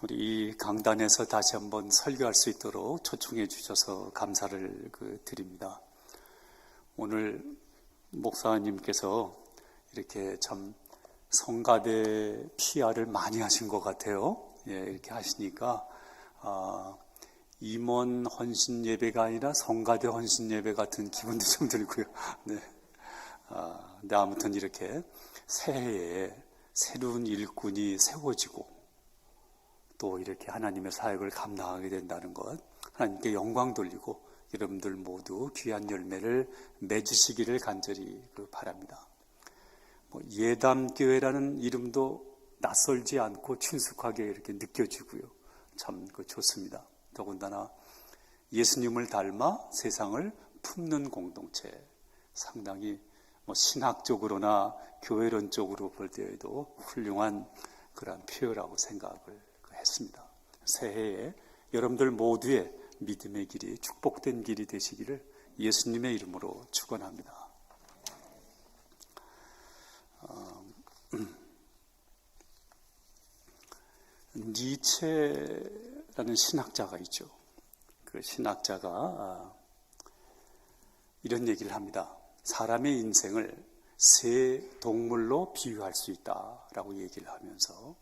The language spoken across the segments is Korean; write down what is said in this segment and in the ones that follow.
우리 이 강단에서 다시 한번 설교할 수 있도록 초청해 주셔서 감사를 드립니다. 오늘 목사님께서 이렇게 참 성가대 PR을 많이 하신 것 같아요. 이렇게 하시니까 임원 헌신 예배가 아니라 성가대 헌신 예배 같은 기분도 좀 들고요. 근데 아무튼 이렇게 새해에 새로운 일꾼이 세워지고 또 이렇게 하나님의 사역을 감당하게 된다는 것, 하나님께 영광 돌리고 여러분들 모두 귀한 열매를 맺으시기를 간절히 바랍니다. 예담교회라는 이름도 낯설지 않고 친숙하게 이렇게 느껴지고요. 참 좋습니다. 더군다나 예수님을 닮아 세상을 품는 공동체, 상당히 신학적으로나 교회론적으로 볼 때에도 훌륭한 그런 표현이라고 생각을 했습니다. 새해에 여러분들 모두의 믿음의 길이 축복된 길이 되시기를 예수님의 이름으로 축원합니다. 니체라는 신학자가 있죠. 그 신학자가 이런 얘기를 합니다. 사람의 인생을 세 동물로 비유할 수 있다라고 얘기를 하면서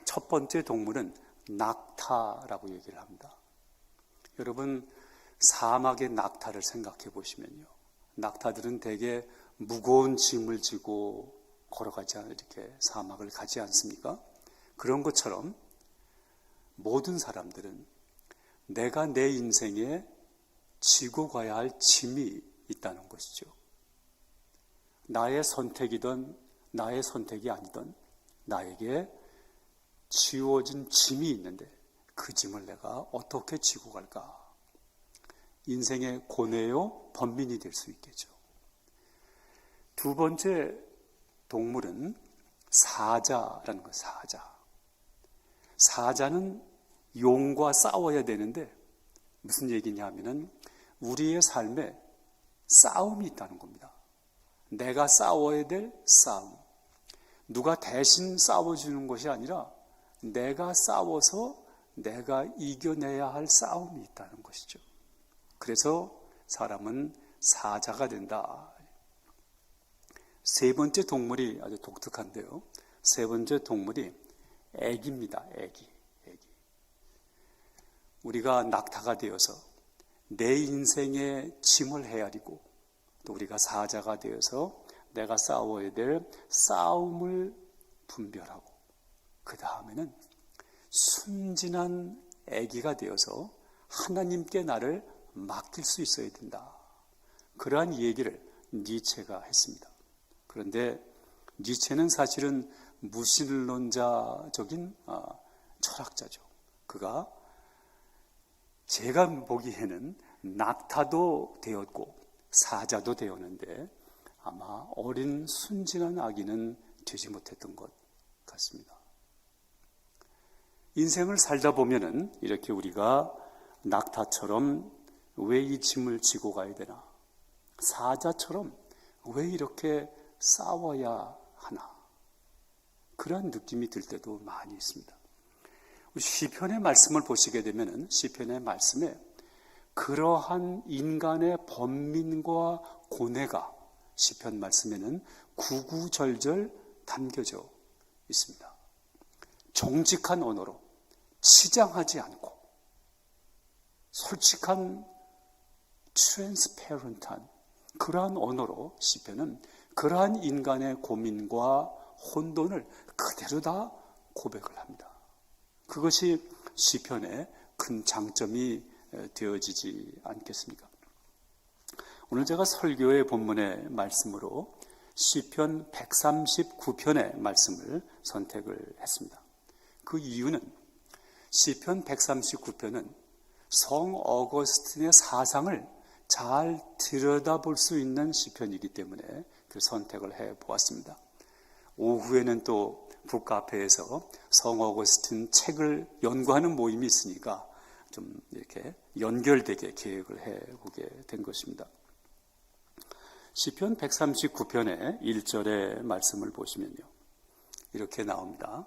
첫 번째 동물은 낙타라고 얘기를 합니다. 여러분, 사막의 낙타를 생각해 보시면요, 낙타들은 되게 무거운 짐을 지고 걸어가지 않 이렇게 사막을 가지 않습니까? 그런 것처럼 모든 사람들은 내가 내 인생에 지고 가야 할 짐이 있다는 것이죠. 나의 선택이든 나의 선택이 아니든 나에게 지워진 짐이 있는데 그 짐을 내가 어떻게 지고 갈까? 인생의 고뇌요 번민이 될 수 있겠죠. 두 번째 동물은 사자라는 거예요. 사자는 용과 싸워야 되는데 무슨 얘기냐면은 우리의 삶에 싸움이 있다는 겁니다. 내가 싸워야 될 싸움. 누가 대신 싸워주는 것이 아니라 내가 싸워서 내가 이겨내야 할 싸움이 있다는 것이죠. 그래서 사람은 사자가 된다. 세 번째 동물이 아주 독특한데요. 세 번째 동물이 애기입니다. 애기. 우리가 낙타가 되어서 내 인생의 짐을 헤아리고 또 우리가 사자가 되어서 내가 싸워야 될 싸움을 분별하고 그 다음에는 순진한 애기가 되어서 하나님께 나를 맡길 수 있어야 된다. 그러한 얘기를 니체가 했습니다. 그런데 니체는 사실은 무신론자적인 철학자죠. 그가 제가 보기에는 낙타도 되었고 사자도 되었는데 아마 어린 순진한 아기는 되지 못했던 것 같습니다. 인생을 살다 보면은 이렇게 우리가 낙타처럼 왜 이 짐을 지고 가야 되나? 사자처럼 왜 이렇게 싸워야 하나? 그런 느낌이 들 때도 많이 있습니다. 시편의 말씀을 보시게 되면은 시편의 말씀에 그러한 인간의 번민과 고뇌가 시편 말씀에는 구구절절 담겨져 있습니다. 정직한 언어로 치장하지 않고 솔직한 트랜스페런트한 그러한 언어로 시편은 그러한 인간의 고민과 혼돈을 그대로 다 고백을 합니다. 그것이 시편의 큰 장점이 되어지지 않겠습니까? 오늘 제가 설교의 본문의 말씀으로 시편 139편의 말씀을 선택을 했습니다. 그 이유는 시편 139편은 성 어거스틴의 사상을 잘 들여다볼 수 있는 시편이기 때문에 그 선택을 해보았습니다. 오후에는 또 북카페에서 성 어거스틴 책을 연구하는 모임이 있으니까 좀 이렇게 연결되게 계획을 해보게 된 것입니다. 시편 139편의 1절의 말씀을 보시면요, 이렇게 나옵니다.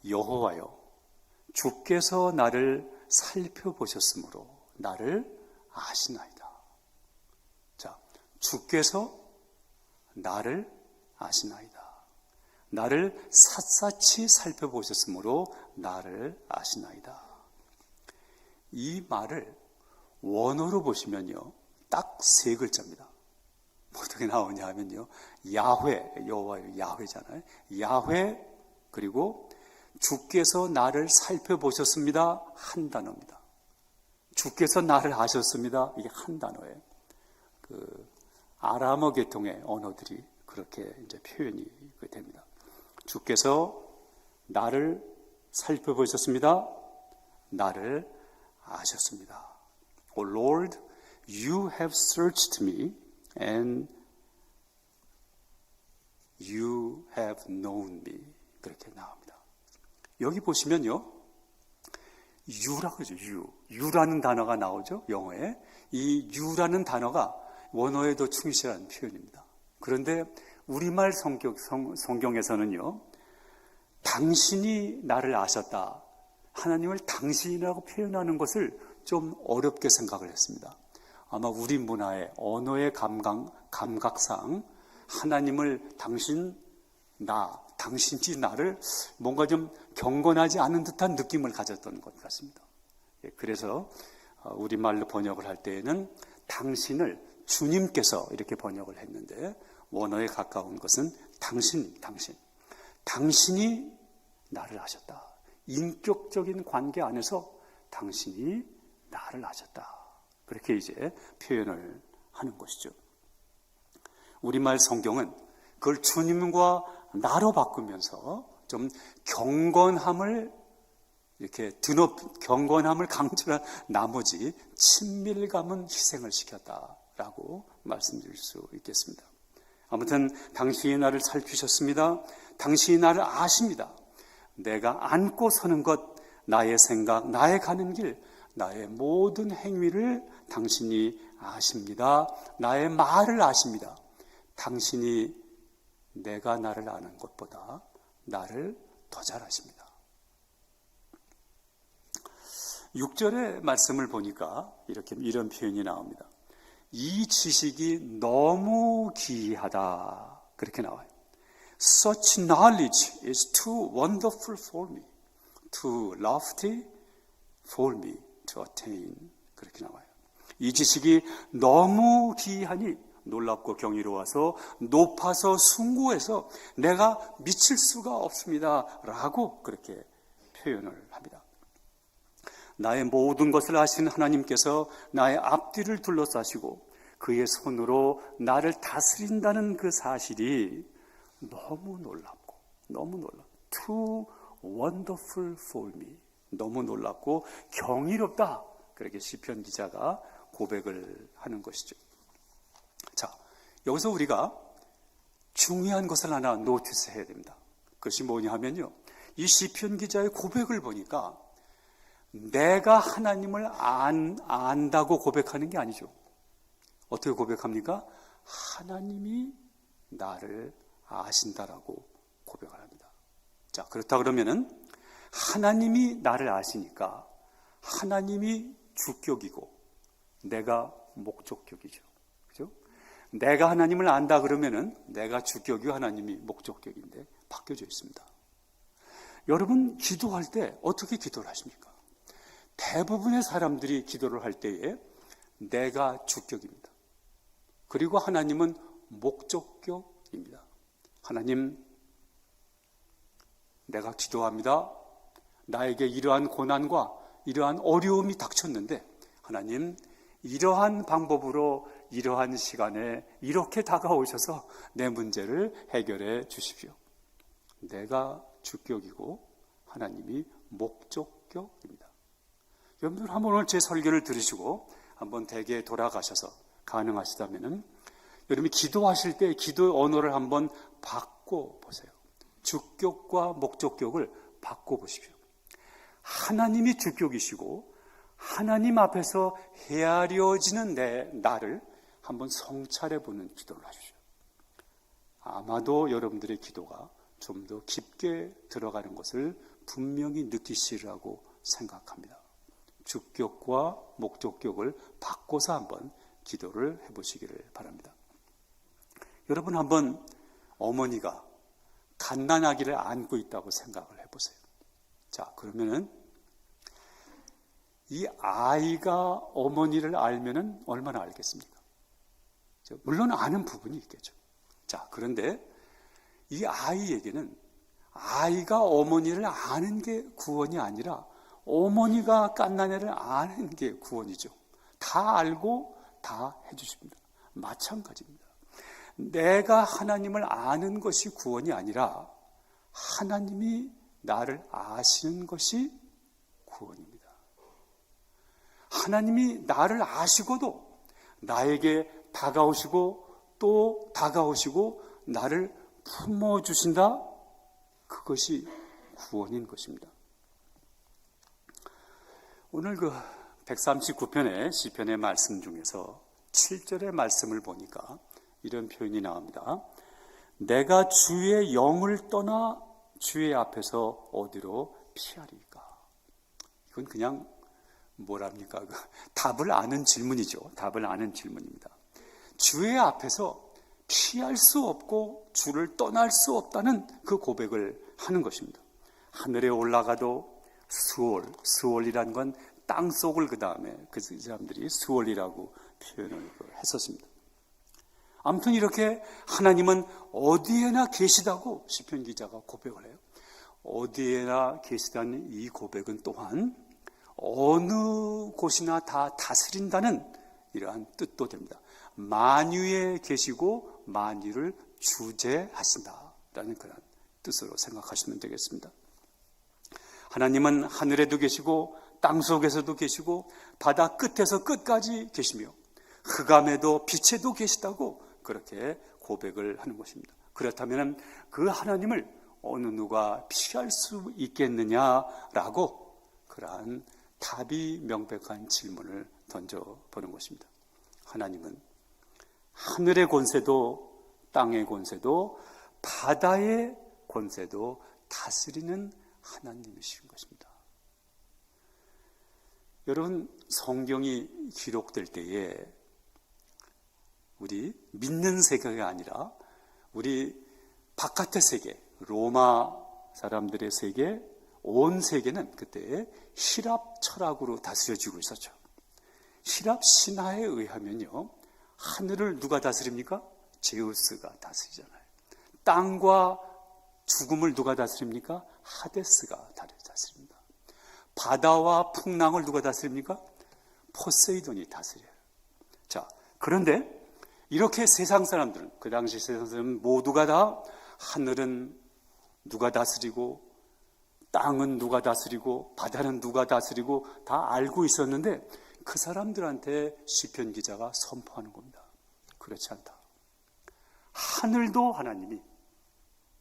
여호와여, 주께서 나를 살펴보셨으므로 나를 아시나이다. 자, 주께서 나를 아시나이다. 나를 샅샅이 살펴보셨으므로 나를 아시나이다. 이 말을 원어로 보시면요, 딱 세 글자입니다. 어떻게 나오냐 하면요, 야훼, 여호와 야훼잖아요. 야훼, 그리고 주께서 나를 살펴보셨습니다. 한 단어입니다. 주께서 나를 아셨습니다. 이게 한 단어예요. 아람어 계통의 언어들이 그렇게 이제 표현이 됩니다. 주께서 나를 살펴보셨습니다. 나를 아셨습니다. Oh Lord, you have searched me and you have known me. 그렇게 나옵니다. 여기 보시면요, you라고 그러죠. you라는 단어가 나오죠. 영어에. 이 you라는 단어가 원어에도 충실한 표현입니다. 그런데 우리말 성경에서는요, 당신이 나를 아셨다, 하나님을 당신이라고 표현하는 것을 좀 어렵게 생각을 했습니다. 아마 우리 문화의 언어의 감각상 하나님을 당신이 나를 뭔가 좀 경건하지 않은 듯한 느낌을 가졌던 것 같습니다. 그래서 우리말로 번역을 할 때에는 당신을 주님께서 이렇게 번역을 했는데, 원어에 가까운 것은 당신이 나를 아셨다. 인격적인 관계 안에서 당신이 나를 아셨다. 그렇게 이제 표현을 하는 것이죠. 우리말 성경은 그걸 주님과 나로 바꾸면서 좀 경건함을 강조한 나머지 친밀감은 희생을 시켰다라고 말씀드릴 수 있겠습니다. 아무튼 당신이 나를 살피셨습니다. 당신이 나를 아십니다. 내가 앉고 서는 것, 나의 생각, 나의 가는 길, 나의 모든 행위를 당신이 아십니다. 나의 말을 아십니다. 당신이 내가 나를 아는 것보다 나를 더 잘 아십니다. 6절의 말씀을 보니까 이런 표현이 나옵니다. 이 지식이 너무 기이하다. 그렇게 나와요. Such knowledge is too wonderful for me, too lofty for me to attain. 그렇게 나와요. 이 지식이 너무 기이하니 놀랍고 경이로워서 높아서 숭고해서 내가 미칠 수가 없습니다. 라고 그렇게 표현을 합니다. 나의 모든 것을 아시는 하나님께서 나의 앞뒤를 둘러싸시고 그의 손으로 나를 다스린다는 그 사실이 너무 놀랍고 too wonderful for me, 너무 놀랍고 경이롭다. 그렇게 시편 기자가 고백을 하는 것이죠. 자, 여기서 우리가 중요한 것을 하나 노티스해야 됩니다. 그것이 뭐냐 하면요, 이 시편 기자의 고백을 보니까 내가 하나님을 안다고 고백하는 게 아니죠. 어떻게 고백합니까? 하나님이 나를 아신다라고 고백을 합니다. 자, 그렇다 그러면은 하나님이 나를 아시니까 하나님이 주격이고 내가 목적격이죠. 그죠? 내가 하나님을 안다 그러면은 내가 주격이고 하나님이 목적격인데 바뀌어져 있습니다. 여러분 기도할 때 어떻게 기도를 하십니까? 대부분의 사람들이 기도를 할 때에 내가 주격입니다. 그리고 하나님은 목적격입니다. 하나님, 내가 기도합니다. 나에게 이러한 고난과 이러한 어려움이 닥쳤는데 하나님, 이러한 방법으로 이러한 시간에 이렇게 다가오셔서 내 문제를 해결해 주십시오. 내가 주격이고 하나님이 목적격입니다. 여러분 한번 오늘 제 설교를 들으시고 한번 댁에 돌아가셔서 가능하시다면은 여러분이 기도하실 때 기도 언어를 한번 바꿔보세요. 주격과 목적격을 바꿔보십시오. 하나님이 주격이시고 하나님 앞에서 헤아려지는 나를 한번 성찰해보는 기도를 하십시오. 아마도 여러분들의 기도가 좀 더 깊게 들어가는 것을 분명히 느끼시라고 생각합니다. 주격과 목적격을 바꿔서 한번 기도를 해보시기를 바랍니다. 여러분 한번 어머니가 갓난아기를 안고 있다고 생각을 해보세요. 자, 그러면은 이 아이가 어머니를 알면은 얼마나 알겠습니까? 물론 아는 부분이 있겠죠. 자, 그런데 이 아이에게는 아이가 어머니를 아는 게 구원이 아니라 어머니가 갓난애를 아는 게 구원이죠. 다 알고 다 해주십니다. 마찬가지입니다. 내가 하나님을 아는 것이 구원이 아니라 하나님이 나를 아시는 것이 구원입니다. 하나님이 나를 아시고도 나에게 다가오시고 또 다가오시고 나를 품어주신다? 그것이 구원인 것입니다. 오늘 그 139편의 시편의 말씀 중에서 7절의 말씀을 보니까 이런 표현이 나옵니다. 내가 주의 영을 떠나 주의 앞에서 어디로 피하리까? 이건 그냥 뭐랍니까? 답을 아는 질문이죠. 답을 아는 질문입니다. 주의 앞에서 피할 수 없고 주를 떠날 수 없다는 그 고백을 하는 것입니다. 하늘에 올라가도 수월이란 건 땅속을 그 다음에 그 사람들이 수월이라고 표현을 했었습니다. 아무튼 이렇게 하나님은 어디에나 계시다고 시편 기자가 고백을 해요. 어디에나 계시다는 이 고백은 또한 어느 곳이나 다 다스린다는 이러한 뜻도 됩니다. 만유에 계시고 만유를 주재하신다라는 그런 뜻으로 생각하시면 되겠습니다. 하나님은 하늘에도 계시고 땅속에서도 계시고 바다 끝에서 끝까지 계시며 흑암에도 빛에도 계시다고 그렇게 고백을 하는 것입니다. 그렇다면 그 하나님을 어느 누가 피할 수 있겠느냐라고 그러한 답이 명백한 질문을 던져보는 것입니다. 하나님은 하늘의 권세도 땅의 권세도 바다의 권세도 다스리는 하나님이신 것입니다. 여러분, 성경이 기록될 때에 우리 믿는 세계가 아니라 우리 바깥의 세계, 로마 사람들의 세계, 온 세계는 그때 히랍 철학으로 다스려지고 있었죠. 히랍 신화에 의하면요, 하늘을 누가 다스립니까? 제우스가 다스리잖아요. 땅과 죽음을 누가 다스립니까? 하데스가 다스립니다. 바다와 풍랑을 누가 다스립니까? 포세이돈이 다스려요. 자, 그런데 이렇게 세상 사람들은, 그 당시 세상 사람은 모두가 다 하늘은 누가 다스리고 땅은 누가 다스리고 바다는 누가 다스리고 다 알고 있었는데 그 사람들한테 시편 기자가 선포하는 겁니다. 그렇지 않다. 하늘도 하나님이,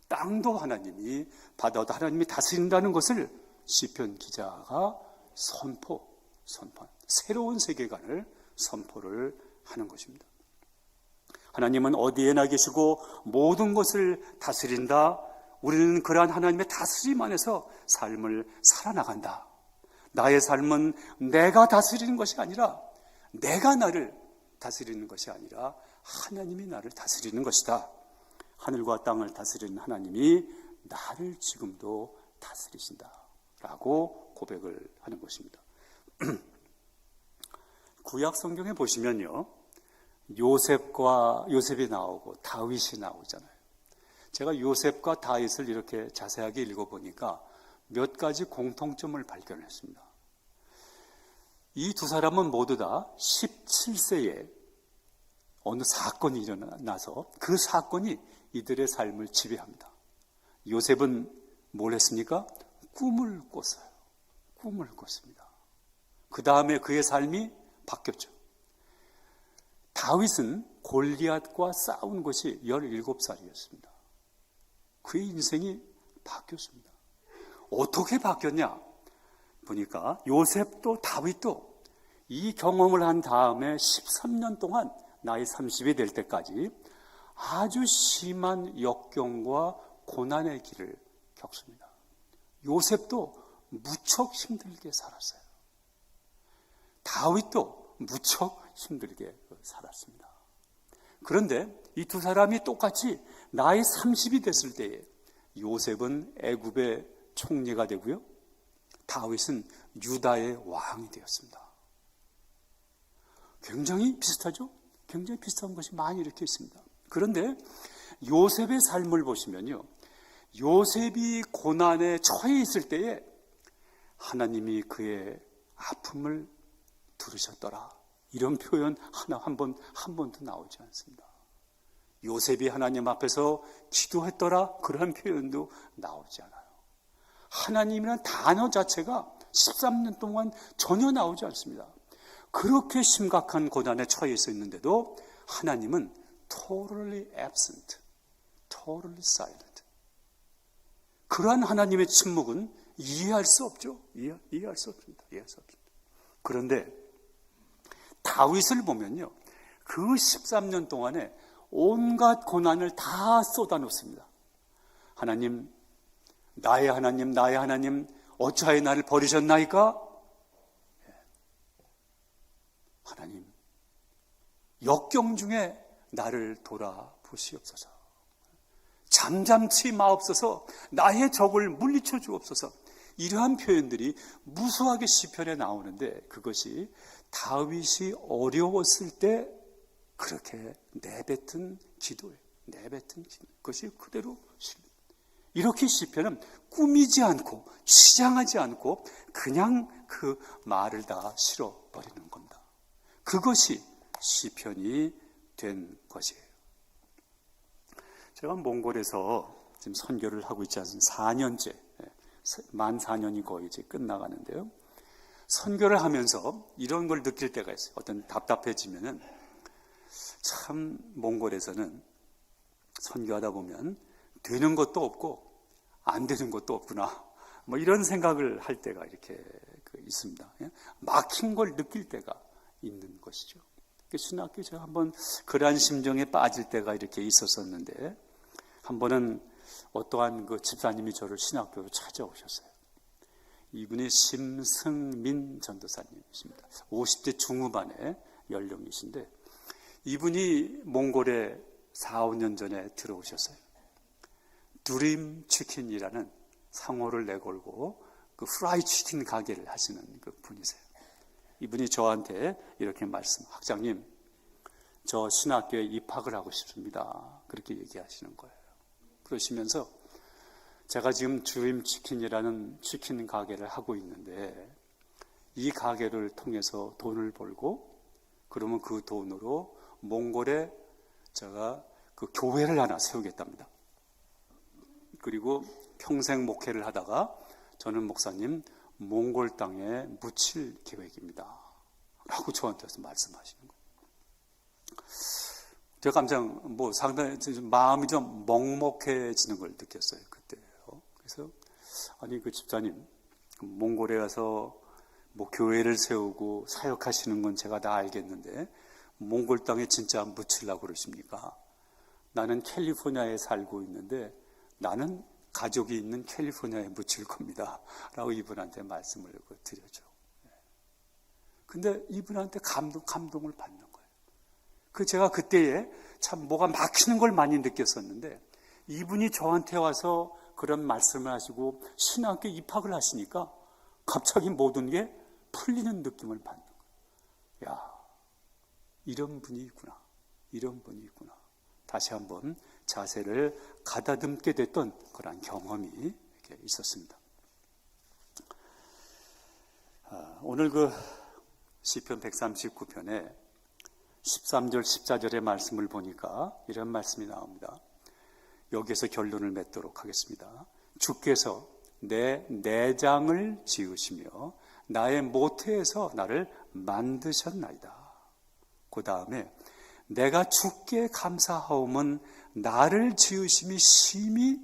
땅도 하나님이, 바다도 하나님이 다스린다는 것을 시편 기자가 선포한 새로운 세계관을 선포를 하는 것입니다. 하나님은 어디에나 계시고 모든 것을 다스린다. 우리는 그러한 하나님의 다스림 안에서 삶을 살아나간다. 나의 삶은 내가 다스리는 것이 아니라 내가 나를 다스리는 것이 아니라 하나님이 나를 다스리는 것이다. 하늘과 땅을 다스리는 하나님이 나를 지금도 다스리신다 라고 고백을 하는 것입니다. 구약 성경에 보시면요, 요셉이 나오고 다윗이 나오잖아요. 제가 요셉과 다윗을 이렇게 자세하게 읽어보니까 몇 가지 공통점을 발견했습니다. 이 두 사람은 모두 다 17세에 어느 사건이 일어나서 그 사건이 이들의 삶을 지배합니다. 요셉은 뭘 했습니까? 꿈을 꿨어요. 꿈을 꿨습니다. 그 다음에 그의 삶이 바뀌었죠. 다윗은 골리앗과 싸운 것이 17살이었습니다. 그의 인생이 바뀌었습니다. 어떻게 바뀌었냐? 보니까 요셉도 다윗도 이 경험을 한 다음에 13년 동안 나이 30이 될 때까지 아주 심한 역경과 고난의 길을 겪습니다. 요셉도 무척 힘들게 살았어요. 다윗도 무척 힘들게 살았습니다. 그런데 이 두 사람이 똑같이 나이 30이 됐을 때에 요셉은 애굽의 총리가 되고요, 다윗은 유다의 왕이 되었습니다. 굉장히 비슷하죠? 굉장히 비슷한 것이 많이 이렇게 있습니다. 그런데 요셉의 삶을 보시면요, 요셉이 고난에 처해 있을 때에 하나님이 그의 아픔을 들으셨더라, 이런 표현 한 번도 나오지 않습니다. 요셉이 하나님 앞에서 기도했더라, 그런 표현도 나오지 않아요. 하나님이라는 단어 자체가 13년 동안 전혀 나오지 않습니다. 그렇게 심각한 고난에 처해 있었는데도 하나님은 totally absent, totally silent. 그러한 하나님의 침묵은 이해할 수 없죠. 이해할 수 없습니다. 그런데 다윗을 보면요, 그 13년 동안에 온갖 고난을 다 쏟아놓습니다. 하나님, 나의 하나님, 어찌하여 나를 버리셨나이까? 하나님, 역경 중에 나를 돌아보시옵소서. 잠잠치 마옵소서. 나의 적을 물리쳐 주옵소서. 이러한 표현들이 무수하게 시편에 나오는데, 그것이 다윗이 어려웠을 때 그렇게 내뱉은 기도예요. 그것이 그대로 이렇게 시편은 꾸미지 않고 치장하지 않고 그냥 그 말을 다 실어버리는 겁니다. 그것이 시편이 된 것이에요. 제가 몽골에서 지금 선교를 하고 있지 않습니까? 4년째, 만 4년이 거의 이제 끝나가는데요. 선교를 하면서 이런 걸 느낄 때가 있어요. 어떤 답답해지면은, 참 몽골에서는 선교하다 보면 되는 것도 없고 안 되는 것도 없구나, 뭐 이런 생각을 할 때가 이렇게 있습니다. 막힌 걸 느낄 때가 있는 것이죠. 신학교 제가 한번 그러한 심정에 빠질 때가 이렇게 있었었는데, 한 번은 어떠한 그 집사님이 저를 신학교로 찾아오셨어요. 이분이 심승민 전도사님이십니다. 50대 중후반의 연령이신데, 이분이 몽골에 4, 5년 전에 들어오셨어요. 드림 치킨이라는 상호를 내걸고 그 프라이 치킨 가게를 하시는 그 분이세요. 이분이 저한테 이렇게 학장님, 저 신학교에 입학을 하고 싶습니다, 그렇게 얘기하시는 거예요. 그러시면서 제가 지금 드림 치킨이라는 치킨 가게를 하고 있는데, 이 가게를 통해서 돈을 벌고, 그러면 그 돈으로 몽골에 제가 그 교회를 하나 세우겠답니다. 그리고 평생 목회를 하다가 저는 목사님 몽골 땅에 묻힐 계획입니다, 라고 저한테서 말씀하시는 거예요. 제가 상당히 마음이 좀 먹먹해지는 걸 느꼈어요, 그때요. 그래서 아니, 그 집사님, 몽골에 가서 뭐 교회를 세우고 사역하시는 건 제가 다 알겠는데 몽골 땅에 진짜 묻히려고 그러십니까? 나는 캘리포니아에 살고 있는데 나는 가족이 있는 캘리포니아에 묻힐 겁니다, 라고 이분한테 말씀을 드렸죠. 근데 이분한테 감동을 받는 거예요. 제가 그때에 참 뭐가 막히는 걸 많이 느꼈었는데, 이분이 저한테 와서 그런 말씀을 하시고 신학교에 입학을 하시니까 갑자기 모든 게 풀리는 느낌을 받는 거예요. 야, 이런 분이 있구나. 다시 한번 자세를 가다듬게 됐던 그런 경험이 이렇게 있었습니다. 오늘 그 시편 139편에 13절 14절의 말씀을 보니까 이런 말씀이 나옵니다. 여기에서 결론을 맺도록 하겠습니다. 주께서 내 내장을 지으시며 나의 모태에서 나를 만드셨나이다. 그 다음에 내가 주께 감사하오면 나를 지으심이 심히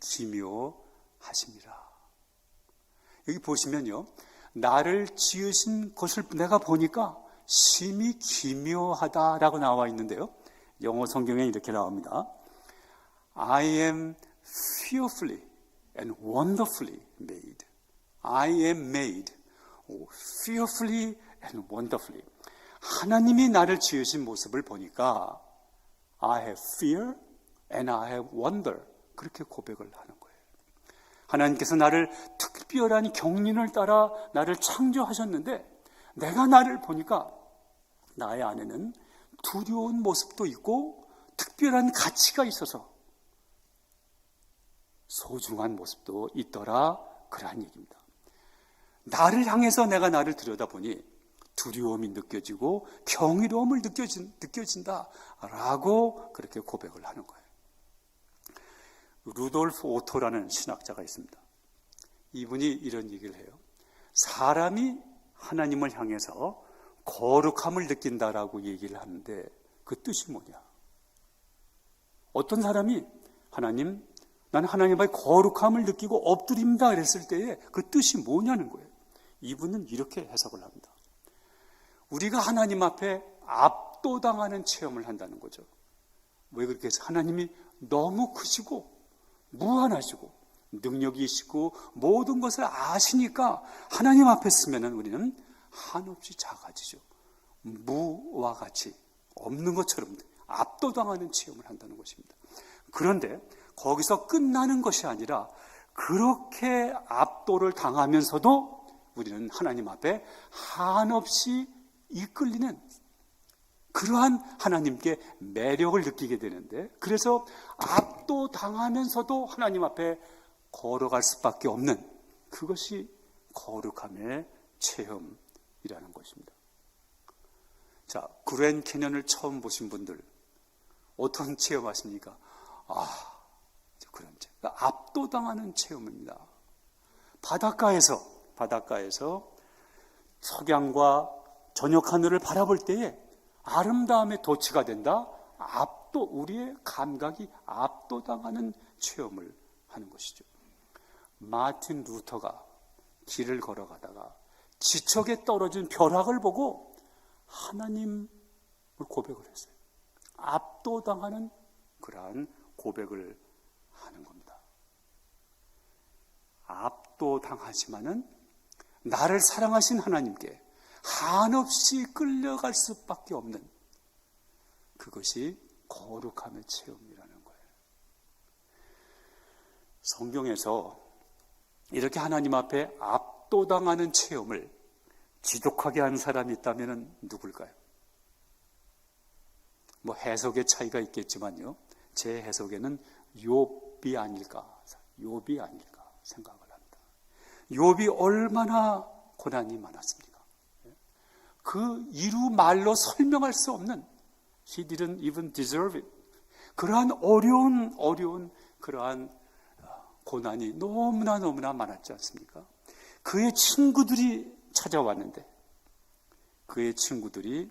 기묘하심이라. 여기 보시면요, 나를 지으신 것을 내가 보니까 심히 기묘하다라고 나와 있는데요, 영어 성경에 이렇게 나옵니다. I am fearfully and wonderfully made. I am made fearfully and wonderfully. 하나님이 나를 지으신 모습을 보니까 I have fear and I have wonder. 그렇게 고백을 하는 거예요. 하나님께서 나를 특별한 경륜을 따라 나를 창조하셨는데 내가 나를 보니까 나의 안에는 두려운 모습도 있고 특별한 가치가 있어서 소중한 모습도 있더라. 그러한 얘기입니다. 나를 향해서 내가 나를 들여다보니 두려움이 느껴지고 경이로움을 느껴진다라고 그렇게 고백을 하는 거예요. 루돌프 오토라는 신학자가 있습니다. 이분이 이런 얘기를 해요. 사람이 하나님을 향해서 거룩함을 느낀다라고 얘기를 하는데 그 뜻이 뭐냐? 어떤 사람이 하나님, 나는 하나님 앞에 거룩함을 느끼고 엎드립니다 그랬을 때에 그 뜻이 뭐냐는 거예요. 이분은 이렇게 해석을 합니다. 우리가 하나님 앞에 압도당하는 체험을 한다는 거죠. 왜 그렇게 해서 하나님이 너무 크시고 무한하시고 능력이 있고 모든 것을 아시니까 하나님 앞에 서면은 우리는 한없이 작아지죠. 무와 같이 없는 것처럼 압도당하는 체험을 한다는 것입니다. 그런데 거기서 끝나는 것이 아니라 그렇게 압도를 당하면서도 우리는 하나님 앞에 한없이 이끌리는 그러한 하나님께 매력을 느끼게 되는데, 그래서 압도당하면서도 하나님 앞에 걸어갈 수밖에 없는 그것이 거룩함의 체험이라는 것입니다. 자, 그랜 캐년을 처음 보신 분들 어떤 체험하십니까? 그런 체험, 압도당하는 체험입니다. 바닷가에서 석양과 저녁 하늘을 바라볼 때에 아름다움에 도취가 된다. 우리의 감각이 압도당하는 체험을 하는 것이죠. 마틴 루터가 길을 걸어가다가 지척에 떨어진 벼락을 보고 하나님을 고백을 했어요. 압도당하는 그러한 고백을 하는 겁니다. 압도당하지만은 나를 사랑하신 하나님께 한없이 끌려갈 수밖에 없는 그것이 거룩함의 체험이라는 거예요. 성경에서 이렇게 하나님 앞에 압도당하는 체험을 지독하게 한 사람이 있다면 누굴까요? 뭐 해석의 차이가 있겠지만요, 제 해석에는 욥이 아닐까 생각을 합니다. 욥이 얼마나 고난이 많았습니까? 그 이루 말로 설명할 수 없는, he didn't even deserve it. 그러한 어려운 그러한 고난이 너무나 많았지 않습니까? 그의 친구들이 찾아왔는데 그의 친구들이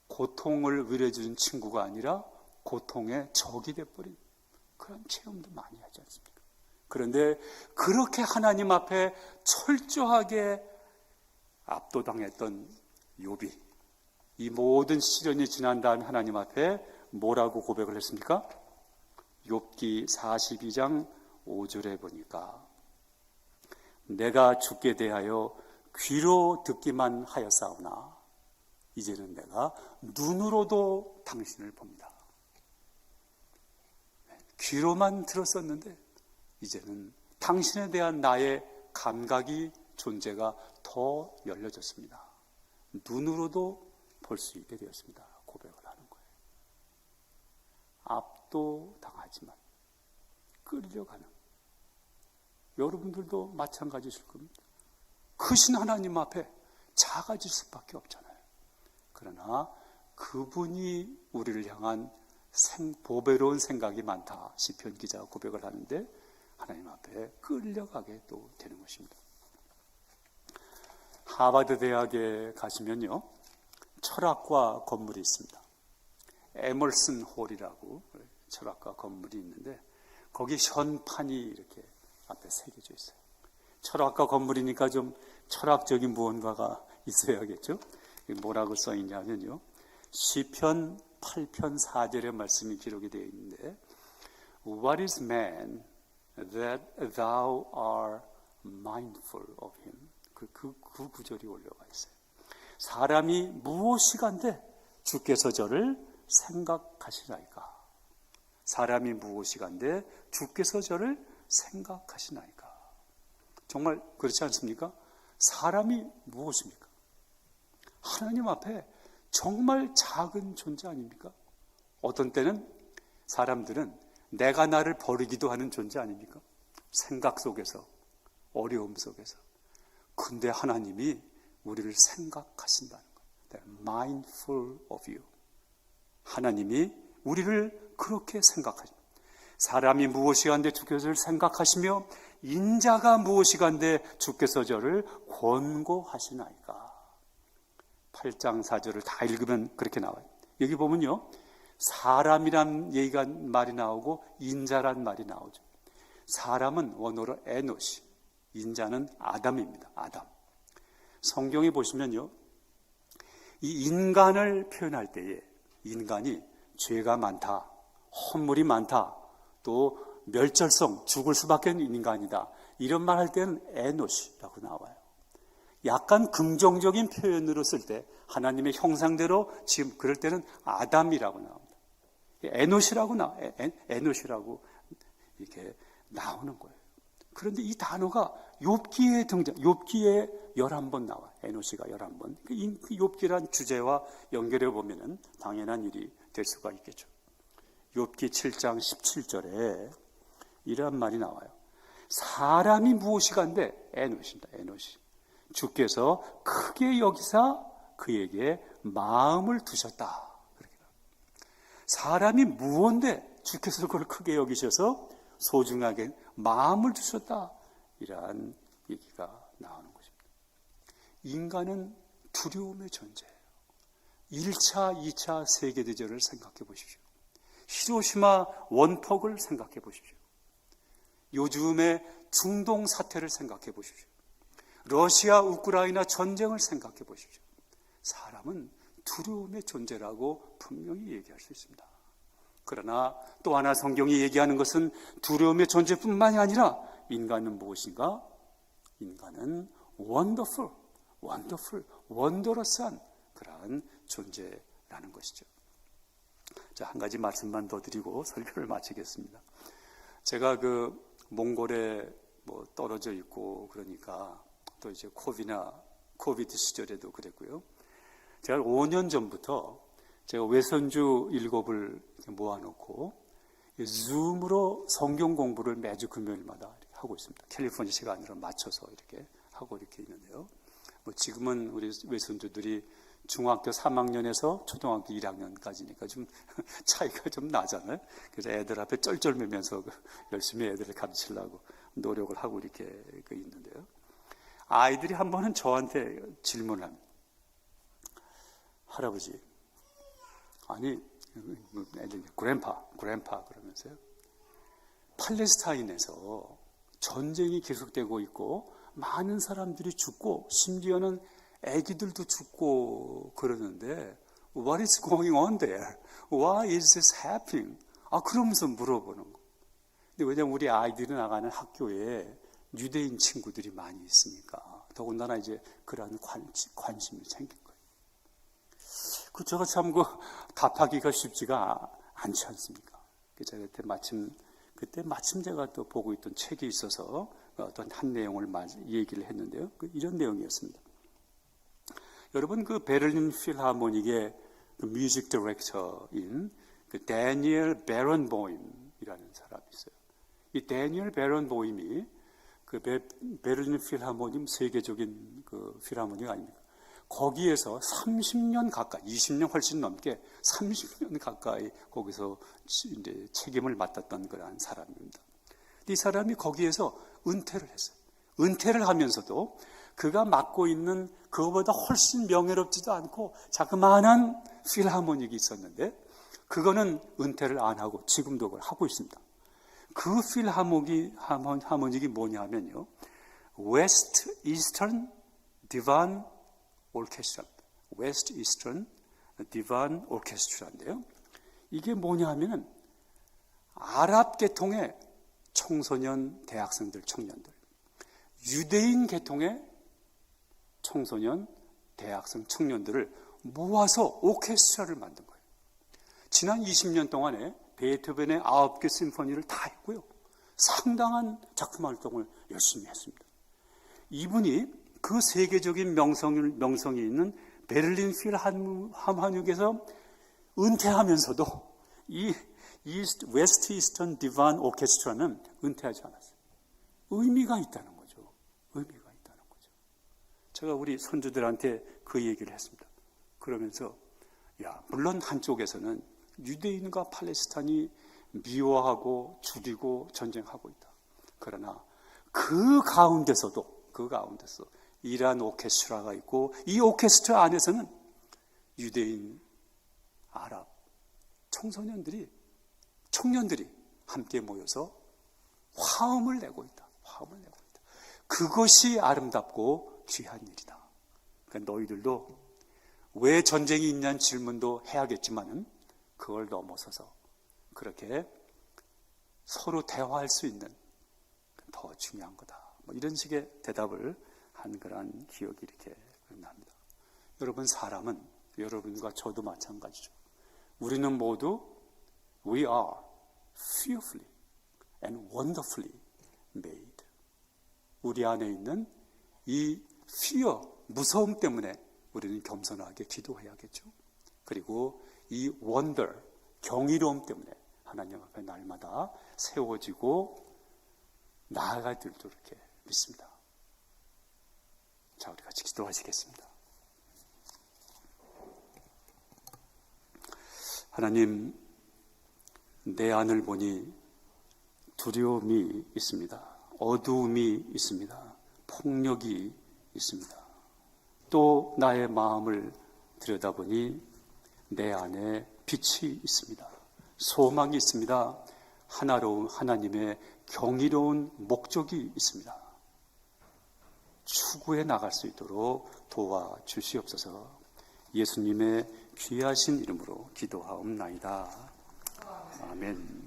고통을 위로해주는 친구가 아니라 고통의 적이 돼버린 그런 체험도 많이 하지 않습니까? 그런데 그렇게 하나님 앞에 철저하게 압도당했던 욥이 이 모든 시련이 지난 다음 하나님 앞에 뭐라고 고백을 했습니까? 욥기 42장 5절에 보니까 내가 주께 대하여 귀로 듣기만 하였사오나 이제는 내가 눈으로도 당신을 봅니다. 귀로만 들었었는데 이제는 당신에 대한 나의 감각이 존재가 더 열려졌습니다. 눈으로도 볼 수 있게 되었습니다. 고백을 하는 거예요. 압도당하지만 끌려가는, 여러분들도 마찬가지실 겁니다. 크신 하나님 앞에 작아질 수밖에 없잖아요. 그러나 그분이 우리를 향한 보배로운 생각이 많다. 시편 기자가 고백을 하는데 하나님 앞에 끌려가게 또 되는 것입니다. 하버드 대학에 가시면요, 철학과 건물이 있습니다. 에머슨 홀이라고 철학과 건물이 있는데 거기 현판이 이렇게 앞에 새겨져 있어요. 철학과 건물이니까 좀 철학적인 무언가가 있어야겠죠. 뭐라고 써 있냐면요, 시편 8편 4절의 말씀이 기록이 되어 있는데 What is man that thou art mindful of him. 그 구절이 올려가 있어요. 사람이 무엇이간데 주께서 저를 생각하시나이까. 사람이 무엇이간데 주께서 저를 생각하시나이까. 정말 그렇지 않습니까? 사람이 무엇입니까? 하나님 앞에 정말 작은 존재 아닙니까? 어떤 때는 사람들은 내가 나를 버리기도 하는 존재 아닙니까? 생각 속에서, 어려움 속에서. 근데 하나님이 우리를 생각하신다는 거예요. They're mindful of you. 하나님이 우리를 그렇게 생각하십니다. 사람이 무엇이간데 주께서 저를 생각하시며 인자가 무엇이간데 주께서 저를 권고하시나이까. 8장 4절을 다 읽으면 그렇게 나와요. 여기 보면요, 사람이란 말이 나오고 인자란 말이 나오죠. 사람은 원어로 에노시, 인자는 아담입니다. 아담. 성경에 보시면요, 이 인간을 표현할 때에 인간이 죄가 많다, 허물이 많다, 또 멸절성, 죽을 수밖에 없는 인간이다, 이런 말 할 때는 에노시라고 나와요. 약간 긍정적인 표현으로 쓸 때 하나님의 형상대로 지금 그럴 때는 아담이라고 나옵니다. 에노시라고 이렇게 나오는 거예요. 그런데 이 단어가 욥기에 등장, 욥기에 11번 나와요. 에노시가 11번. 그 욥기란 주제와 연결해 보면은 당연한 일이 될 수가 있겠죠. 욥기 7장 17절에 이런 말이 나와요. 사람이 무엇이간데 에노시입니다. 에노시. 주께서 크게 여기사 그에게 마음을 두셨다. 그렇게 사람이 무언데 주께서 그걸 크게 여기셔서 소중하게 마음을 두셨다. 이러한 얘기가 나오는 것입니다. 인간은 두려움의 존재예요. 1차, 2차 세계대전을 생각해 보십시오. 히로시마 원폭을 생각해 보십시오. 요즘의 중동 사태를 생각해 보십시오. 러시아 우크라이나 전쟁을 생각해 보십시오. 사람은 두려움의 존재라고 분명히 얘기할 수 있습니다. 그러나 또 하나 성경이 얘기하는 것은 두려움의 존재뿐만이 아니라 인간은 무엇인가? 인간은 wonderful, wondrous한 그러한 존재라는 것이죠. 자, 한 가지 말씀만 더 드리고 설교를 마치겠습니다. 제가 몽골에 떨어져 있고 그러니까 또 이제 코비드 시절에도 그랬고요. 제가 5년 전부터 제가 외선주 7을 모아놓고 줌으로 성경 공부를 매주 금요일마다 하고 있습니다. 캘리포니아 시간으로 맞춰서 이렇게 하고 이렇게 있는데요. 지금은 우리 외선주들이 중학교 3학년에서 초등학교 1학년까지니까 좀 차이가 좀 나잖아요. 그래서 애들 앞에 쩔쩔매면서 열심히 애들을 가르치려고 노력을 하고 이렇게 있는데요. 아이들이 한 번은 저한테 질문을 합니다. 할아버지, 아니 애들 그랜파 그러면서요. 팔레스타인에서 전쟁이 계속되고 있고 많은 사람들이 죽고 심지어는 애기들도 죽고 그러는데 What is going on there? Why is this happening? 그러면서 물어보는 거. 근데 왜냐면 우리 아이들이 나가는 학교에 유대인 친구들이 많이 있으니까 더군다나 이제 그러한 관심이 생긴 거예요. 제가 참 답하기가 쉽지가 않지 않습니까? 제가 그때 마침 제가 또 보고 있던 책이 있어서 어떤 한 내용을 얘기를 했는데요. 이런 내용이었습니다. 여러분 베를린 필하모닉의 뮤직 디렉터인 데니엘 베런보임이라는 사람이 있어요. 이 데니엘 베런보임이 베를린 필하모닉 세계적인 필하모닉 아닙니까? 거기에서 30년 가까이, 20년 훨씬 넘게 30년 가까이 거기서 이제 책임을 맡았던 그러한 사람입니다. 이 사람이 거기에서 은퇴를 했어요. 은퇴를 하면서도 그가 맡고 있는 그거보다 훨씬 명예롭지도 않고 자그마한 필하모닉이 있었는데 그거는 은퇴를 안 하고 지금도 그걸 하고 있습니다. 그 필하모닉이 뭐냐면요. West Eastern Divan Orchestra. West Eastern Divan Orchestra인데요. 이게 뭐냐 하면은 아랍 계통의 청소년, 대학생들, 청년들, 유대인 계통의 청소년, 대학생, 청년들을 모아서 오케스트라를 만든 거예요. 지난 20년 동안에 베토벤의 9개 심포니를 다 했고요. 상당한 작품 활동을 열심히 했습니다. 이분이 그 세계적인 명성이 있는 베를린 필하모닉에서 은퇴하면서도 이 웨스트 이스턴 디반 오케스트라는 은퇴하지 않았어요. 의미가 있다는 거죠. 의미가 있다는 거죠. 제가 우리 손주들한테 그 얘기를 했습니다. 그러면서 물론 한쪽에서는 유대인과 팔레스타인이 미워하고 죽이고 전쟁하고 있다. 그러나 그 가운데서 이란 오케스트라가 있고 이 오케스트라 안에서는 유대인, 아랍, 청년들이 함께 모여서 화음을 내고 있다. 그것이 아름답고 귀한 일이다. 그러니까 너희들도 왜 전쟁이 있냐는 질문도 해야겠지만은 그걸 넘어서서 그렇게 서로 대화할 수 있는 더 중요한 거다. 이런 식의 대답을 한 그러한 기억이 이렇게 납니다. 여러분, 사람은 여러분과 저도 마찬가지죠. 우리는 모두 We are fearfully and wonderfully made. 우리 안에 있는 이 fear, 무서움 때문에 우리는 겸손하게 기도해야겠죠. 그리고 이 wonder, 경이로움 때문에 하나님 앞에 날마다 세워지고 나아갈 줄도 이렇게 믿습니다. 자, 우리 같이 기도하시겠습니다. 하나님, 내 안을 보니 두려움이 있습니다. 어두움이 있습니다. 폭력이 있습니다. 또 나의 마음을 들여다보니 내 안에 빛이 있습니다. 소망이 있습니다. 하나로운 하나님의 경이로운 목적이 있습니다. 추구해 나갈 수 있도록 도와주시옵소서. 예수님의 귀하신 이름으로 기도하옵나이다. 아멘.